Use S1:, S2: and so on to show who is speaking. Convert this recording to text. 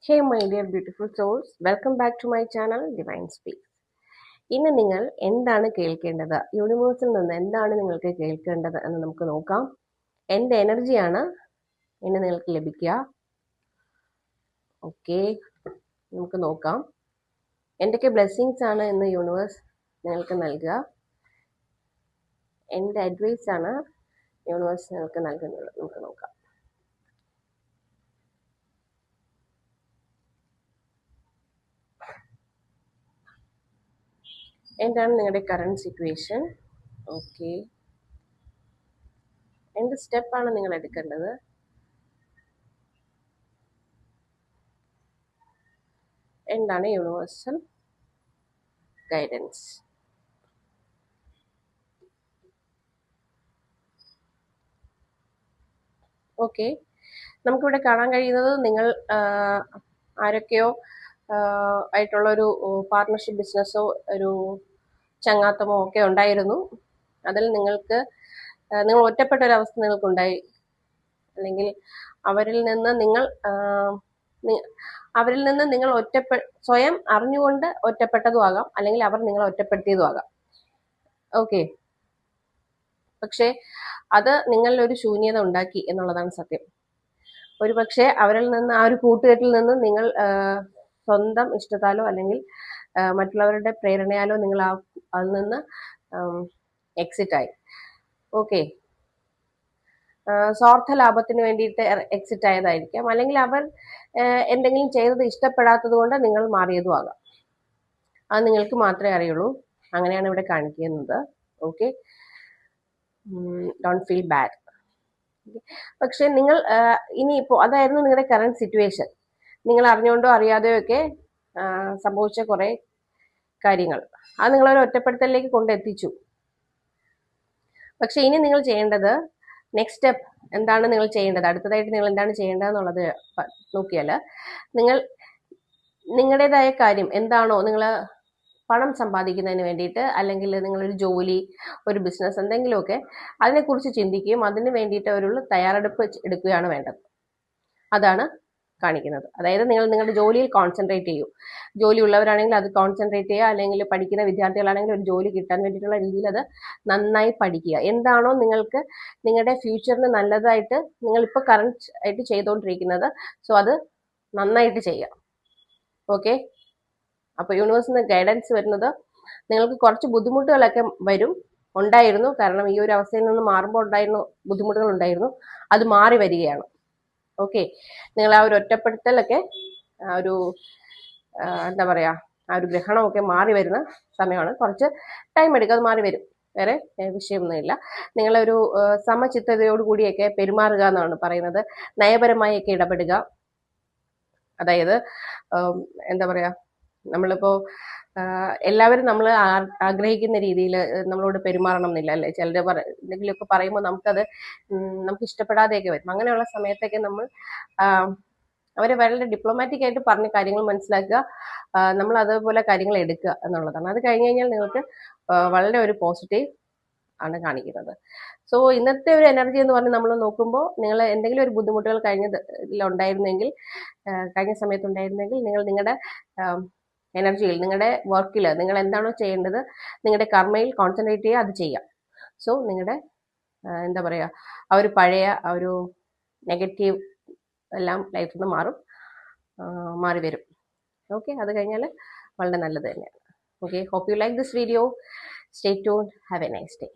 S1: Hey my dear beautiful souls, welcome back to my channel Divine Speak. ഇന്ന് നിങ്ങൾ എന്താണ് കേൾക്കേണ്ടത്, യൂണിവേഴ്സിൽ നിന്ന് എന്താണ് നിങ്ങൾക്ക് കേൾക്കേണ്ടത് എന്ന് നമുക്ക് നോക്കാം. എന്ത് എനർജിയാണ് ഇന്ന് നിങ്ങൾക്ക് ലഭിക്കുക? ഓക്കെ, നമുക്ക് നോക്കാം. എന്തൊക്കെ ബ്ലെസ്സിങ്സ് ആണ് ഇന്ന് യൂണിവേഴ്സ് നിങ്ങൾക്ക് നൽകുക? എന്ത് അഡ്വൈസ് ആണ് യൂണിവേഴ്സ് നിങ്ങൾക്ക് നൽകുന്നത്? നമുക്ക് നോക്കാം. എന്താണ് നിങ്ങളുടെ കറണ്ട് സിറ്റുവേഷൻ? ഓക്കെ, എന്ത് സ്റ്റെപ്പാണ് നിങ്ങൾ എടുക്കേണ്ടത്? എന്താണ് യൂണിവേഴ്സൽ ഗൈഡൻസ്? ഓക്കെ, നമുക്കിവിടെ കാണാൻ കഴിയുന്നത് നിങ്ങൾ ആരൊക്കെയോ ആയിട്ടുള്ള ഒരു പാർട്ട്ണർഷിപ്പ് ബിസിനസ്സോ ഒരു ചങ്ങാത്തമോ ഒക്കെ ഉണ്ടായിരുന്നു. അതിൽ നിങ്ങൾ ഒറ്റപ്പെട്ട ഒരവസ്ഥ നിങ്ങൾക്കുണ്ടായി, അല്ലെങ്കിൽ അവരിൽ നിന്ന് നിങ്ങൾ സ്വയം അറിഞ്ഞുകൊണ്ട് ഒറ്റപ്പെട്ടതും ആകാം, അല്ലെങ്കിൽ അവർ നിങ്ങളെ ഒറ്റപ്പെടുത്തിയതും ആകാം. ഓക്കെ, പക്ഷേ അത് നിങ്ങളിൽ ഒരു ശൂന്യത ഉണ്ടാക്കി എന്നുള്ളതാണ് സത്യം. ഒരു പക്ഷേ അവരിൽ നിന്ന്, ആ ഒരു കൂട്ടുകെട്ടിൽ നിന്ന് നിങ്ങൾ സ്വന്തം ഇഷ്ടത്താലോ അല്ലെങ്കിൽ മറ്റുള്ളവരുടെ പ്രേരണയാലോ നിങ്ങൾ അതിൽ നിന്ന് എക്സിറ്റ് ആയി. ഓക്കെ, സ്വാർത്ഥ ലാഭത്തിന് വേണ്ടിയിട്ട് എക്സിറ്റ് ആയതായിരിക്കാം, അല്ലെങ്കിൽ അവർ എന്തെങ്കിലും ചെയ്തത് ഇഷ്ടപ്പെടാത്തത് കൊണ്ട് നിങ്ങൾ മാറിയതും ആകാം. അത് നിങ്ങൾക്ക് മാത്രമേ അറിയുള്ളൂ. അങ്ങനെയാണ് ഇവിടെ കാണിക്കുന്നത്. Okay, don't feel bad. പക്ഷെ നിങ്ങൾ ഇനിയിപ്പോൾ അതായിരുന്നു നിങ്ങളുടെ കറണ്ട് സിറ്റുവേഷൻ. നിങ്ങൾ അറിഞ്ഞുകൊണ്ടോ അറിയാതെയോ ഒക്കെ സംഭവിച്ച കുറെ കാര്യങ്ങൾ അത് നിങ്ങളൊരു ഒറ്റപ്പെടുത്തലിലേക്ക് കൊണ്ടെത്തിച്ചു. പക്ഷെ ഇനി നിങ്ങൾ ചെയ്യേണ്ടത്, നെക്സ്റ്റ് സ്റ്റെപ്പ് എന്താണ് നിങ്ങൾ ചെയ്യേണ്ടത്, അടുത്തതായിട്ട് നിങ്ങൾ എന്താണ് ചെയ്യേണ്ടതെന്നുള്ളത് നോക്കിയാൽ, നിങ്ങൾ നിങ്ങളുടേതായ കാര്യം എന്താണോ, നിങ്ങൾ പണം സമ്പാദിക്കുന്നതിന് വേണ്ടിയിട്ട്, അല്ലെങ്കിൽ നിങ്ങളൊരു ജോലി, ഒരു ബിസിനസ്, എന്തെങ്കിലുമൊക്കെ അതിനെക്കുറിച്ച് ചിന്തിക്കുകയും അതിന് വേണ്ടിയിട്ട് ഒരു തയ്യാറെടുപ്പ് എടുക്കുകയാണ് വേണ്ടത്. അതാണ് കാണിക്കുന്നത്. അതായത് നിങ്ങൾ നിങ്ങളുടെ ജോലിയിൽ കോൺസെൻട്രേറ്റ് ചെയ്യൂ. ജോലി ഉള്ളവരാണെങ്കിൽ അത് കോൺസെൻട്രേറ്റ് ചെയ്യുക, അല്ലെങ്കിൽ പഠിക്കുന്ന വിദ്യാർത്ഥികളാണെങ്കിൽ ഒരു ജോലി കിട്ടാൻ വേണ്ടിയിട്ടുള്ള രീതിയിൽ അത് നന്നായി പഠിക്കുക. എന്താണോ നിങ്ങൾക്ക് നിങ്ങളുടെ ഫ്യൂച്ചറിന് നല്ലതായിട്ട് നിങ്ങൾ ഇപ്പോൾ കറണ്ട് ആയിട്ട് ചെയ്തുകൊണ്ടിരിക്കുന്നത്, സോ അത് നന്നായിട്ട് ചെയ്യുക. ഓക്കെ, അപ്പോൾ യൂണിവേഴ്സിൽ നിന്ന് ഗൈഡൻസ് വരുന്നത്, നിങ്ങൾക്ക് കുറച്ച് ബുദ്ധിമുട്ടുകളൊക്കെ ഉണ്ടായിരുന്നു. കാരണം ഈ ഒരു അവസ്ഥയിൽ നിന്ന് മാറുമ്പോൾ ഉണ്ടായിരുന്നു ബുദ്ധിമുട്ടുകൾ ഉണ്ടായിരുന്നു, അത് മാറി വരികയാണ്. ഓക്കെ, നിങ്ങൾ ആ ഒരു ഒറ്റപ്പെടുത്തലൊക്കെ, ഒരു എന്താ പറയാ, ആ ഒരു ഗ്രഹണമൊക്കെ മാറി വരുന്ന സമയമാണ്. കുറച്ച് ടൈം എടുക്കും, അത് മാറി വരും. വേറെ വിഷയമൊന്നുമില്ല. നിങ്ങളൊരു സമചിത്തതയോടുകൂടിയൊക്കെ പെരുമാറുക എന്നാണ് പറയുന്നത്. നയപരമായൊക്കെ ഇടപെടുക. അതായത് എന്താ പറയാ, നമ്മളിപ്പോ എല്ലാവരും നമ്മൾ ആഗ്രഹിക്കുന്ന രീതിയിൽ നമ്മളോട് പെരുമാറണം എന്നില്ല, അല്ലെ? ചിലർ എന്തെങ്കിലുമൊക്കെ പറയുമ്പോൾ നമുക്ക് ഇഷ്ടപ്പെടാതെയൊക്കെ വരും. അങ്ങനെയുള്ള സമയത്തൊക്കെ നമ്മൾ അവരെ വളരെ ഡിപ്ലോമാറ്റിക് ആയിട്ട് പറഞ്ഞ കാര്യങ്ങൾ മനസ്സിലാക്കുക, നമ്മൾ അതേപോലെ കാര്യങ്ങൾ എടുക്കുക എന്നുള്ളതാണ്. അത് കഴിഞ്ഞ് കഴിഞ്ഞാൽ നിങ്ങൾക്ക് വളരെ ഒരു പോസിറ്റീവ് ആണ് കാണിക്കുന്നത്. സോ ഇന്നത്തെ ഒരു എനർജി എന്ന് പറഞ്ഞ് നമ്മൾ നോക്കുമ്പോൾ, നിങ്ങൾ എന്തെങ്കിലും ഒരു ബുദ്ധിമുട്ടുകൾ കഴിഞ്ഞ സമയത്ത് ഉണ്ടായിരുന്നെങ്കിൽ നിങ്ങൾ നിങ്ങളുടെ എനർജിയിൽ, നിങ്ങളുടെ വർക്കിൽ നിങ്ങൾ എന്താണോ ചെയ്യേണ്ടത്, നിങ്ങളുടെ കർമ്മയിൽ കോൺസെൻട്രേറ്റ് ചെയ്യുക, അത് ചെയ്യാം. സോ നിങ്ങളുടെ എന്താ പറയുക, ആ ഒരു പഴയ ആ ഒരു നെഗറ്റീവ് എല്ലാം ലൈഫിൽ നിന്ന് മാറി വരും. ഓക്കെ, അത് കഴിഞ്ഞാൽ വളരെ നല്ലത് തന്നെയാണ്. Okay, hope you like this video. Stay tuned. Have a nice day.